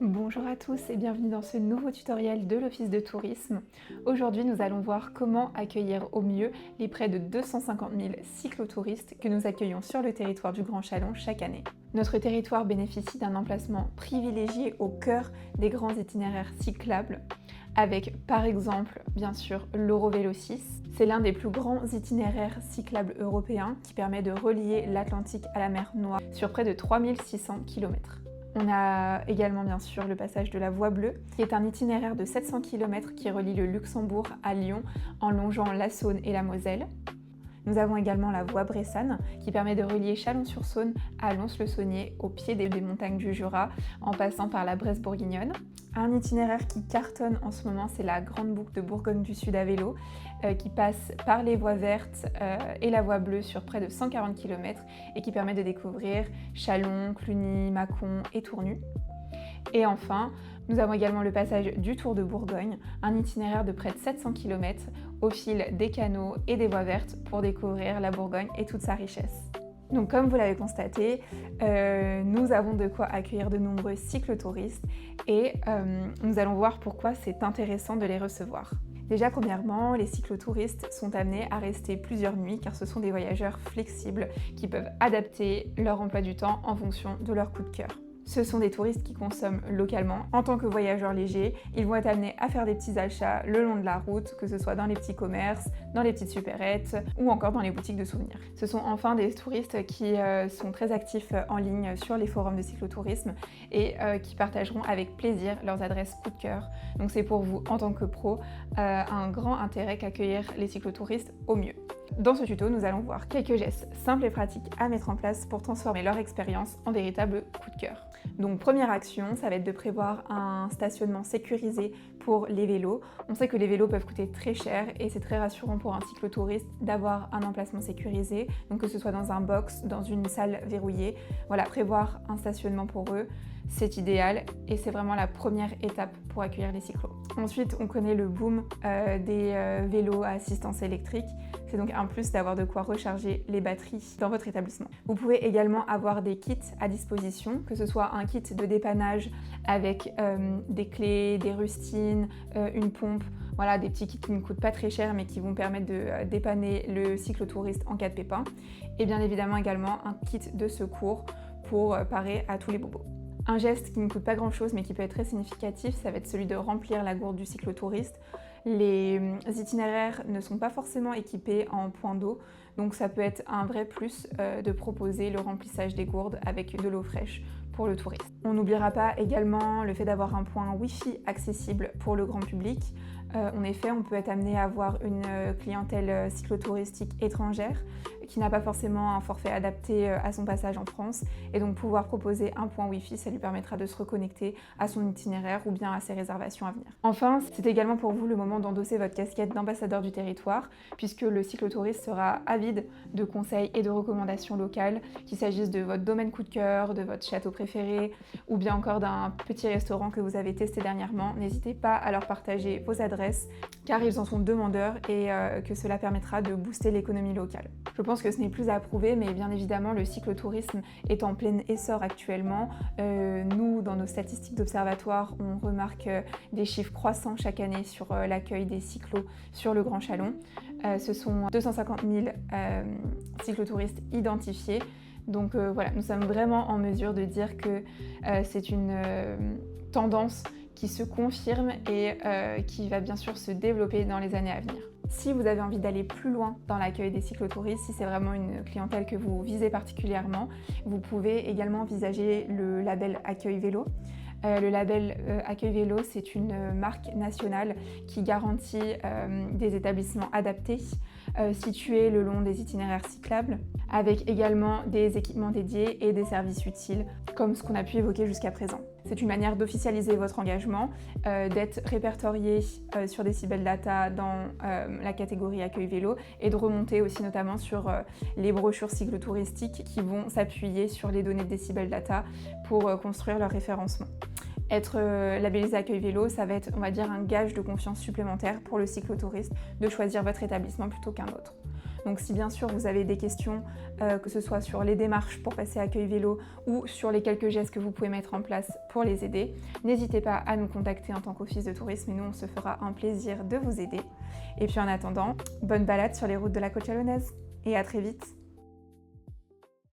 Bonjour à tous et bienvenue dans ce nouveau tutoriel de l'Office de tourisme. Aujourd'hui, nous allons voir comment accueillir au mieux les près de 250 000 cyclotouristes que nous accueillons sur le territoire du Grand Chalon chaque année. Notre territoire bénéficie d'un emplacement privilégié au cœur des grands itinéraires cyclables, avec par exemple, bien sûr, l'Eurovélo 6. C'est l'un des plus grands itinéraires cyclables européens qui permet de relier l'Atlantique à la mer Noire sur près de 3600 km. On a également bien sûr le passage de la Voie Bleue, qui est un itinéraire de 700 km qui relie le Luxembourg à Lyon en longeant la Saône et la Moselle. Nous avons également la Voie Bressane, qui permet de relier Chalon-sur-Saône à Lons-le-Saunier, au pied des montagnes du Jura, en passant par la Bresse bourguignonne. Un itinéraire qui cartonne en ce moment, c'est la Grande Boucle de Bourgogne du Sud à vélo, qui passe par les voies vertes et la Voie Bleue sur près de 140 km et qui permet de découvrir Chalon, Cluny, Mâcon et Tournu. Et enfin, nous avons également le passage du Tour de Bourgogne, un itinéraire de près de 700 km au fil des canaux et des voies vertes pour découvrir la Bourgogne et toute sa richesse. Donc comme vous l'avez constaté, nous avons de quoi accueillir de nombreux cyclotouristes et nous allons voir pourquoi c'est intéressant de les recevoir. Déjà, premièrement, les cyclotouristes sont amenés à rester plusieurs nuits car ce sont des voyageurs flexibles qui peuvent adapter leur emploi du temps en fonction de leur coup de cœur. Ce sont des touristes qui consomment localement. En tant que voyageurs légers, ils vont être amenés à faire des petits achats le long de la route, que ce soit dans les petits commerces, dans les petites supérettes ou encore dans les boutiques de souvenirs. Ce sont enfin des touristes qui sont très actifs en ligne sur les forums de cyclotourisme et qui partageront avec plaisir leurs adresses coup de cœur. Donc c'est pour vous, en tant que pro, un grand intérêt qu'accueillir les cyclotouristes au mieux. Dans ce tuto, nous allons voir quelques gestes simples et pratiques à mettre en place pour transformer leur expérience en véritable coup de cœur. Donc première action, ça va être de prévoir un stationnement sécurisé pour les vélos. On sait que les vélos peuvent coûter très cher et c'est très rassurant pour un cyclotouriste d'avoir un emplacement sécurisé, donc que ce soit dans un box, dans une salle verrouillée. Voilà, prévoir un stationnement pour eux, c'est idéal et c'est vraiment la première étape pour accueillir les cyclos. Ensuite, on connaît le boom des vélos à assistance électrique. C'est donc un plus d'avoir de quoi recharger les batteries dans votre établissement. Vous pouvez également avoir des kits à disposition, que ce soit un kit de dépannage avec des clés, des rustines, une pompe, voilà, des petits kits qui ne coûtent pas très cher mais qui vont permettre de dépanner le cyclotouriste en cas de pépin. Et bien évidemment également un kit de secours pour parer à tous les bobos. Un geste qui ne coûte pas grand chose mais qui peut être très significatif, ça va être celui de remplir la gourde du cyclotouriste. Les itinéraires ne sont pas forcément équipés en point d'eau, donc ça peut être un vrai plus de proposer le remplissage des gourdes avec de l'eau fraîche pour le touriste. On n'oubliera pas également le fait d'avoir un point Wi-Fi accessible pour le grand public. En effet, on peut être amené à avoir une clientèle cyclotouristique étrangère qui n'a pas forcément un forfait adapté à son passage en France et donc pouvoir proposer un point Wi-Fi, ça lui permettra de se reconnecter à son itinéraire ou bien à ses réservations à venir. Enfin, c'est également pour vous le moment d'endosser votre casquette d'ambassadeur du territoire puisque le cyclotouriste sera avide de conseils et de recommandations locales, qu'il s'agisse de votre domaine coup de cœur, de votre château préféré ou bien encore d'un petit restaurant que vous avez testé dernièrement. N'hésitez pas à leur partager vos adresses car ils en sont demandeurs et que cela permettra de booster l'économie locale. Je pense que ce n'est plus à prouver, mais bien évidemment le cyclotourisme est en plein essor actuellement. Nous, dans nos statistiques d'observatoire, on remarque des chiffres croissants chaque année sur l'accueil des cyclos sur le Grand Chalon. Ce sont 250 000 cyclotouristes identifiés. Donc voilà, nous sommes vraiment en mesure de dire que c'est une tendance qui se confirme et qui va bien sûr se développer dans les années à venir. Si vous avez envie d'aller plus loin dans l'accueil des cyclotouristes, si c'est vraiment une clientèle que vous visez particulièrement, vous pouvez également envisager le label Accueil Vélo. Le label Accueil Vélo, c'est une marque nationale qui garantit des établissements adaptés, situés le long des itinéraires cyclables, avec également des équipements dédiés et des services utiles, comme ce qu'on a pu évoquer jusqu'à présent. C'est une manière d'officialiser votre engagement, d'être répertorié sur Decibel Data dans la catégorie Accueil Vélo et de remonter aussi notamment sur les brochures cyclotouristiques qui vont s'appuyer sur les données de Decibel Data pour construire leur référencement. Être labellisé Accueil Vélo, ça va être, on va dire, un gage de confiance supplémentaire pour le cyclotouriste de choisir votre établissement plutôt qu'un autre. Donc si bien sûr vous avez des questions, que ce soit sur les démarches pour passer accueil vélo ou sur les quelques gestes que vous pouvez mettre en place pour les aider, n'hésitez pas à nous contacter en tant qu'office de tourisme et nous on se fera un plaisir de vous aider. Et puis en attendant, bonne balade sur les routes de la Côte Chalonnaise et à très vite.